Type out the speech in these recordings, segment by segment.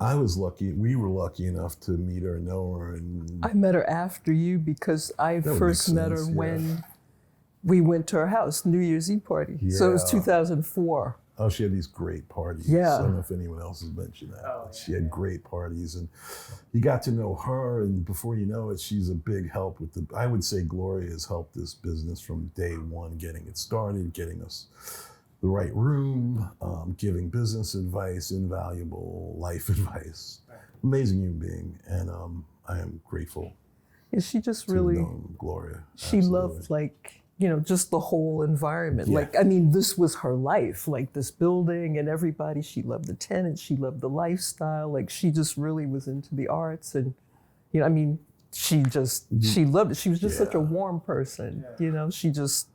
I was lucky. We were lucky enough to meet her and know her. And I met her after you because I first met her when we went to her house, New Year's Eve party. Yeah. So it was 2004. Oh, she had these great parties. Yeah. I don't know if anyone else has mentioned that. Oh, she had great parties, and you got to know her, and before you know it, she's a big help with I would say Gloria has helped this business from day one, getting it started, getting us the right room, giving business advice, invaluable life advice. Amazing human being, and I am grateful. Yeah, she just really, Gloria. She loved just the whole environment. Yeah. This was her life, this building and everybody. She loved the tenants, she loved the lifestyle. She just really was into the arts, and she loved it. She was just such a warm person. Yeah. She just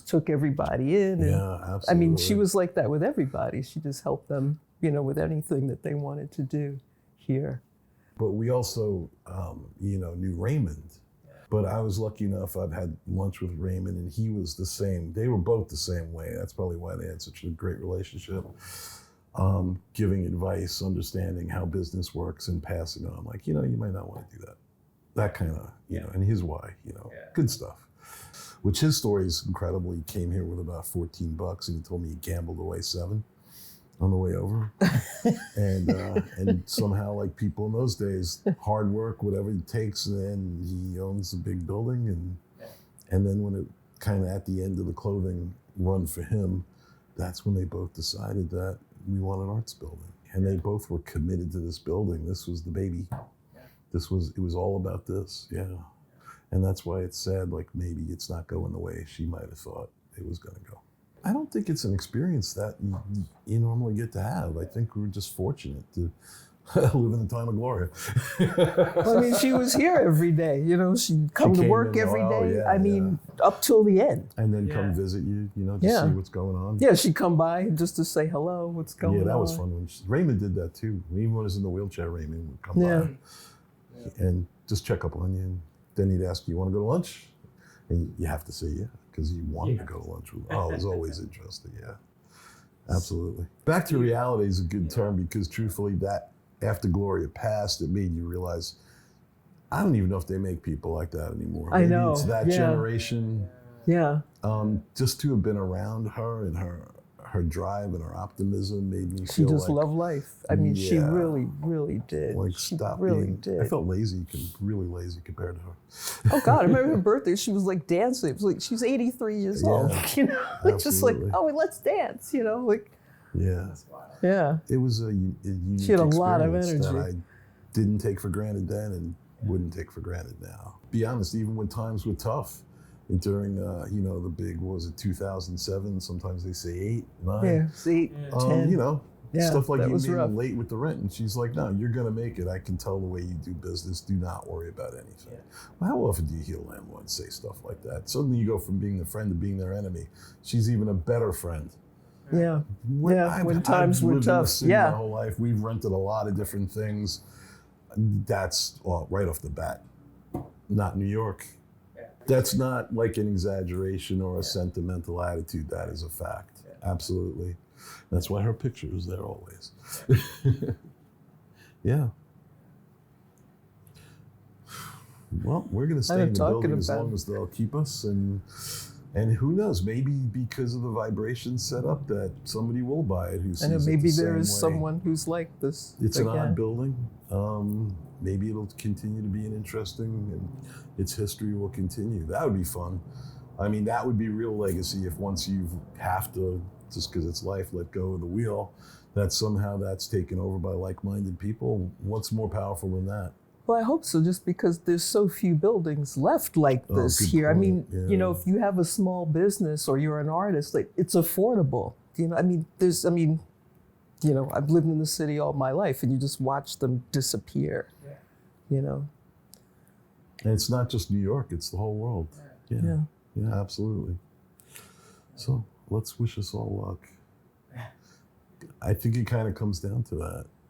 took everybody in. And, absolutely. She was like that with everybody. She just helped them, with anything that they wanted to do here. But we also, knew Raymond. But I was lucky enough, I've had lunch with Raymond, and he was the same. They were both the same way. That's probably why they had such a great relationship. Giving advice, understanding how business works, and passing on. You might not want to do that. That kind of, and his why, good stuff. Which his story is incredible. He came here with about $14, and he told me he gambled away $7 on the way over. and somehow, like people in those days, hard work, whatever it takes, and then he owns a big building. And then when it kind of at the end of the clothing run for him, that's when they both decided that we want an arts building. And they both were committed to this building. This was the baby. It was all about this, And that's why it's sad, maybe it's not going the way she might have thought it was going to go. I don't think it's an experience that you normally get to have. I think we're just fortunate to live in the time of Gloria. Well, she was here every day. She'd come to work every day. Up till the end. And then come visit you, to see what's going on. Yeah, she'd come by just to say hello, what's going on. Yeah, that was fun. Raymond did that too. Even when I was in the wheelchair, Raymond would come by and just check up on you. And then he'd ask you want to go to lunch? And you have to say because he wanted to go to lunch with me. Oh, it was always interesting, Absolutely. Back to reality is a good term because truthfully, that after Gloria passed, it made you realize, I don't even know if they make people like that anymore. I know. It's that generation. Yeah. Just to have been around her and her drive and her optimism made me feel she just loved life. She really, really did. Did. I felt lazy, really lazy compared to her. Oh God, I remember her birthday, she was dancing. It was she was 83 years old. Just let's dance, Yeah. It was a unique she had a lot of energy that I didn't take for granted then and wouldn't take for granted now. Be honest, even when times were tough, during the big, what was it, 2007? Sometimes they say 8, 9. Yeah, 8, 10. Stuff like you being late with the rent, and she's like, "No, you're gonna make it. I can tell the way you do business. Do not worry about anything." Yeah. Well, how often do you hear landlords say stuff like that? Suddenly you go from being the friend to being their enemy. She's even a better friend. Yeah. When times were tough. In the city my whole life. We've rented a lot of different things. That's right off the bat. Not New York. That's not like an exaggeration or a sentimental attitude. That is a fact. Absolutely. That's why her picture is there always. Yeah. Well, we're going to stay in the building as long as they'll keep us. And who knows, maybe because of the vibration set up that somebody will buy it who sees it maybe the same there is way. someone who's like this. It's an odd building. Maybe it'll continue to be an interesting, and its history will continue. That would be fun. That would be real legacy if once you have to, just because it's life, let go of the wheel, that somehow that's taken over by like-minded people. What's more powerful than that? Well, I hope so, just because there's so few buildings left like this here. Point. If you have a small business or you're an artist, it's affordable. I've lived in the city all my life, and you just watch them disappear. And it's not just New York; it's the whole world. Yeah, absolutely. So let's wish us all luck. I think it kind of comes down to that.